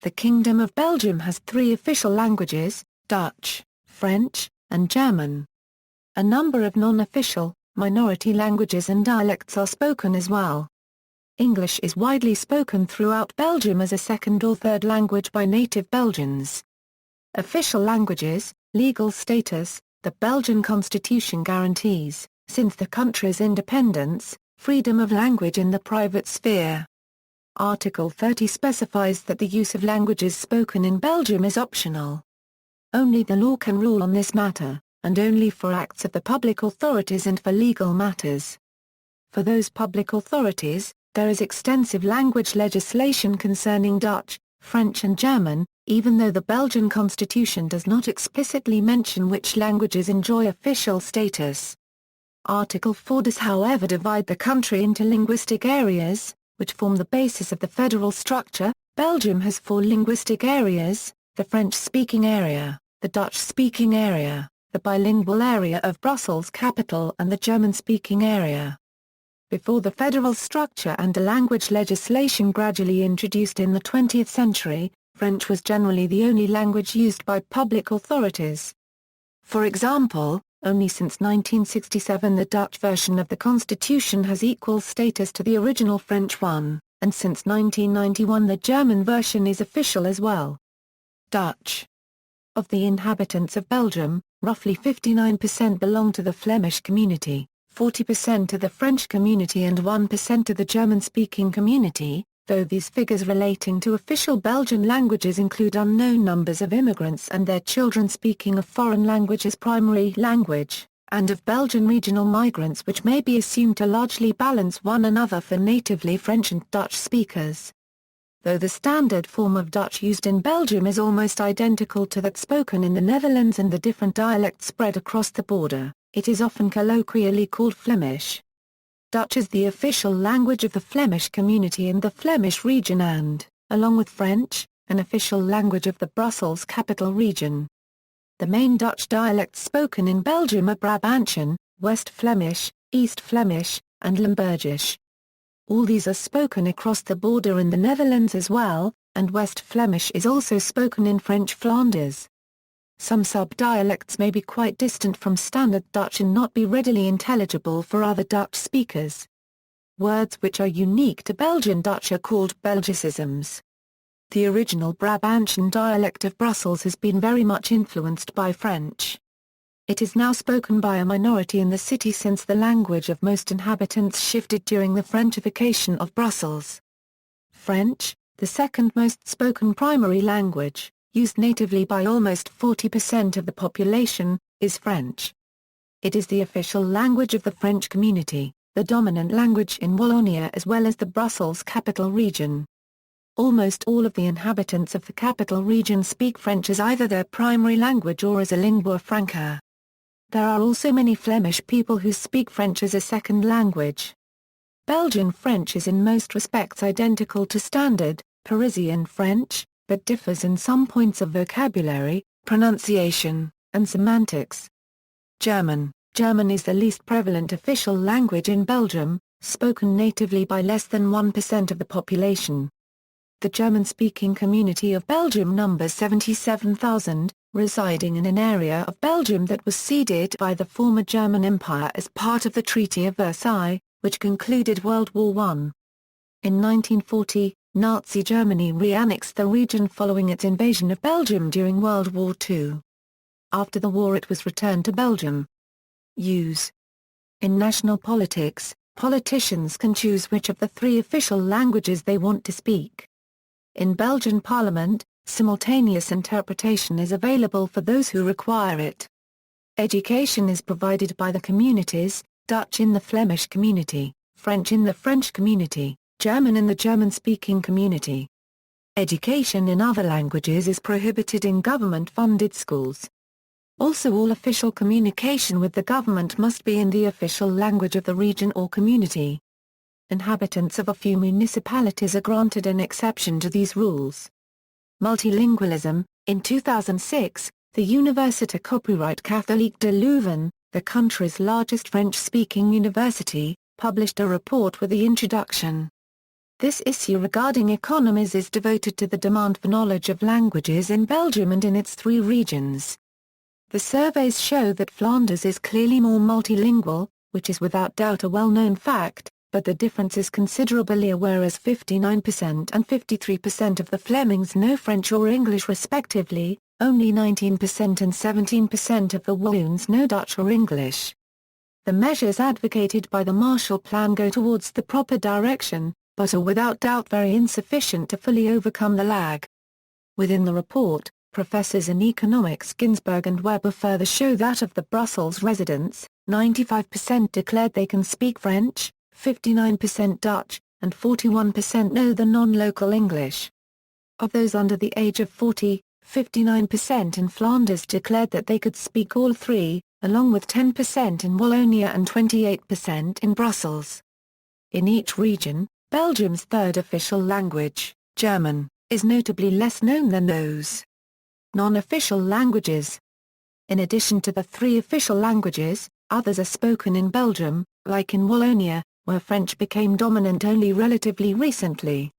The Kingdom of Belgium has three official languages: Dutch, French, and German. A number of non-official, minority languages and dialects are spoken as well. English is widely spoken throughout Belgium as a second or third language by native Belgians. Official languages, legal status. The Belgian constitution guarantees, since the country's independence, freedom of language in the private sphere. Article 30 specifies that the use of languages spoken in Belgium is optional. Only the law can rule on this matter, and only for acts of the public authorities and for legal matters. For those public authorities, there is extensive language legislation concerning Dutch, French and German, even though the Belgian constitution does not explicitly mention which languages enjoy official status. Article 4 does however divide the country into linguistic areas, which form the basis of the federal structure. Belgium has four linguistic areas: the French-speaking area, the Dutch-speaking area, the bilingual area of Brussels capital and the German-speaking area. Before the federal structure and the language legislation gradually introduced in the 20th century, French was generally the only language used by public authorities. For example, only since 1967 the Dutch version of the Constitution has equal status to the original French one, and since 1991 the German version is official as well. Dutch. Of the inhabitants of Belgium, roughly 59% belong to the Flemish community, 40% to the French community and 1% to the German-speaking community, though these figures relating to official Belgian languages include unknown numbers of immigrants and their children speaking a foreign language as primary language, and of Belgian regional migrants which may be assumed to largely balance one another for natively French and Dutch speakers. Though the standard form of Dutch used in Belgium is almost identical to that spoken in the Netherlands and the different dialects spread across the border, it is often colloquially called Flemish. Dutch is the official language of the Flemish community and the Flemish region and, along with French, an official language of the Brussels capital region. The main Dutch dialects spoken in Belgium are Brabantian, West Flemish, East Flemish, and Limburgisch. All these are spoken across the border in the Netherlands as well, and West Flemish is also spoken in French Flanders. Some sub-dialects may be quite distant from Standard Dutch and not be readily intelligible for other Dutch speakers. Words which are unique to Belgian Dutch are called Belgicisms. The original Brabantian dialect of Brussels has been very much influenced by French. It is now spoken by a minority in the city since the language of most inhabitants shifted during the Frenchification of Brussels. French, the second most spoken primary language, used natively by almost 40% of the population, is French. It is the official language of the French community, the dominant language in Wallonia as well as the Brussels capital region. Almost all of the inhabitants of the capital region speak French as either their primary language or as a lingua franca. There are also many Flemish people who speak French as a second language. Belgian French is in most respects identical to Standard, Parisian French, but differs in some points of vocabulary, pronunciation, and semantics. German is the least prevalent official language in Belgium, spoken natively by less than 1% of the population. The German-speaking community of Belgium numbers 77,000, residing in an area of Belgium that was ceded by the former German Empire as part of the Treaty of Versailles, which concluded World War I. In 1940, Nazi Germany re-annexed the region following its invasion of Belgium during World War II. After the war it was returned to Belgium. Use. In national politics, politicians can choose which of the three official languages they want to speak. In Belgian Parliament, simultaneous interpretation is available for those who require it. Education is provided by the communities, Dutch in the Flemish community, French in the French community, German in the German-speaking community. Education in other languages is prohibited in government-funded schools. Also all official communication with the government must be in the official language of the region or community. Inhabitants of a few municipalities are granted an exception to these rules. Multilingualism. In 2006, the Université Copyright Catholique de Leuven, the country's largest French-speaking university, published a report with the introduction This issue regarding economies is devoted to the demand for knowledge of languages in Belgium and in its 3 regions. The surveys show that Flanders is clearly more multilingual, which is without doubt a well-known fact, but the difference is considerably, whereas 59% and 53% of the Flemings know French or English respectively, only 19% and 17% of the Walloons know Dutch or English. The measures advocated by the Marshall Plan go towards the proper direction, but are without doubt very insufficient to fully overcome the lag. Within the report, Professors in economics Ginsberg and Weber further show that of the Brussels residents, 95% declared they can speak French, 59% Dutch, and 41% know the non-local English. Of those under the age of 40, 59% in Flanders declared that they could speak all 3, along with 10% in Wallonia and 28% in Brussels. In each region, Belgium's 3rd official language, German, is notably less known than those non-official languages. In addition to the 3 official languages, others are spoken in Belgium, like in Wallonia, where French became dominant only relatively recently.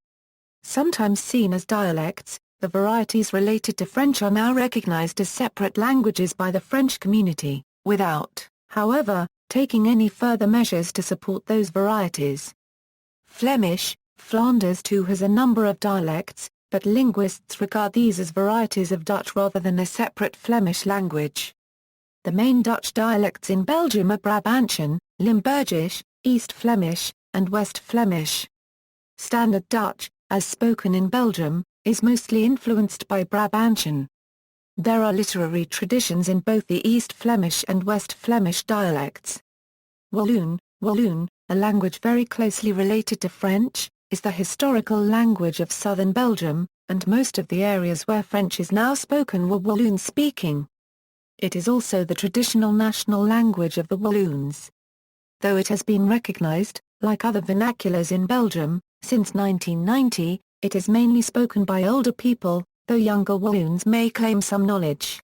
Sometimes seen as dialects, the varieties related to French are now recognized as separate languages by the French community, without, however, taking any further measures to support those varieties. Flemish, Flanders too has a number of dialects, but linguists regard these as varieties of Dutch rather than a separate Flemish language. The main Dutch dialects in Belgium are Brabantian, Limburgisch, East Flemish, and West Flemish. Standard Dutch, as spoken in Belgium, is mostly influenced by Brabantian. There are literary traditions in both the East Flemish and West Flemish dialects. Walloon, a language very closely related to French, is the historical language of southern Belgium, and most of the areas where French is now spoken were Walloon-speaking. It is also the traditional national language of the Walloons. Though it has been recognized, like other vernaculars in Belgium, since 1990, it is mainly spoken by older people, though younger Walloons may claim some knowledge.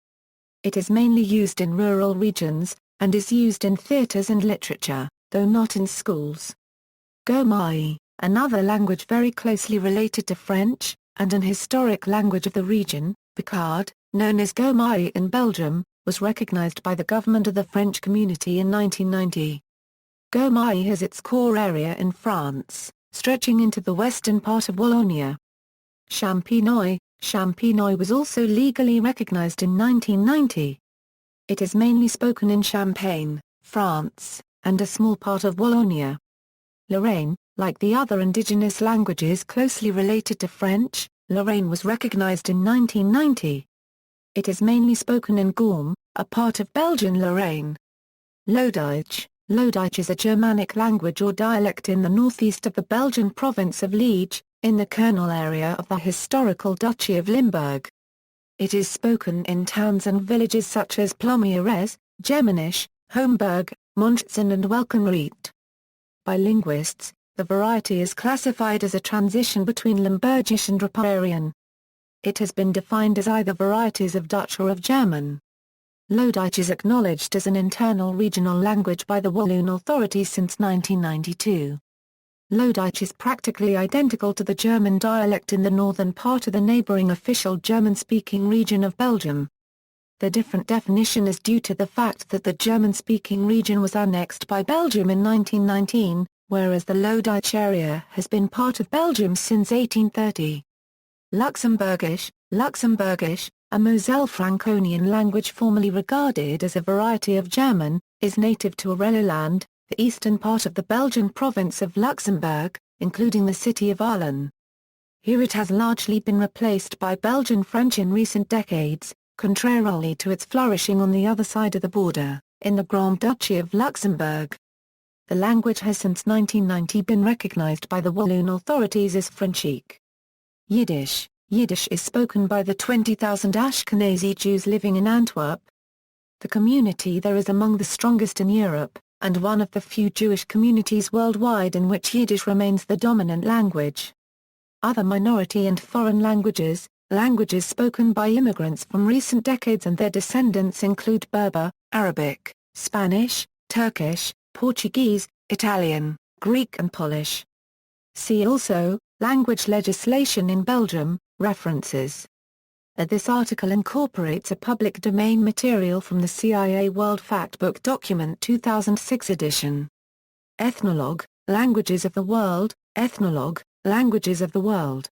It is mainly used in rural regions, and is used in theatres and literature, though not in schools. Gomai, another language very closely related to French, and an historic language of the region, Picard, known as Gomai in Belgium, was recognized by the government of the French community in 1990. Gomai has its core area in France, stretching into the western part of Wallonia. Champenois was also legally recognized in 1990. It is mainly spoken in Champagne, France, and a small part of Wallonia. Lorraine, like the other indigenous languages closely related to French, Lorraine was recognized in 1990. It is mainly spoken in Gorm, a part of Belgian Lorraine. Loditsch is a Germanic language or dialect in the northeast of the Belgian province of Liege, in the kernel area of the historical Duchy of Limburg. It is spoken in towns and villages such as Plomieres, Geminisch, Homburg, Monchzen and Welkenried. By linguists, the variety is classified as a transition between Limburgish and Riparian. It has been defined as either varieties of Dutch or of German. Loditsch is acknowledged as an internal regional language by the Walloon authorities since 1992. Loditsch is practically identical to the German dialect in the northern part of the neighboring official German-speaking region of Belgium. The different definition is due to the fact that the German-speaking region was annexed by Belgium in 1919, whereas the Loditsch area has been part of Belgium since 1830. Luxembourgish, a Moselle Franconian language formerly regarded as a variety of German, is native to Areloland, the eastern part of the Belgian province of Luxembourg, including the city of Arlon. Here it has largely been replaced by Belgian French in recent decades, contrarily to its flourishing on the other side of the border, in the Grand Duchy of Luxembourg. The language has since 1990 been recognized by the Walloon authorities as Frenchique. Yiddish is spoken by the 20,000 Ashkenazi Jews living in Antwerp. The community there is among the strongest in Europe, and one of the few Jewish communities worldwide in which Yiddish remains the dominant language. Other minority and foreign languages spoken by immigrants from recent decades and their descendants include Berber, Arabic, Spanish, Turkish, Portuguese, Italian, Greek and Polish. See also, Language legislation in Belgium, references. This article incorporates a public domain material from the CIA World Factbook Document 2006 edition. Ethnologue, Languages of the World, Ethnologue, Languages of the World.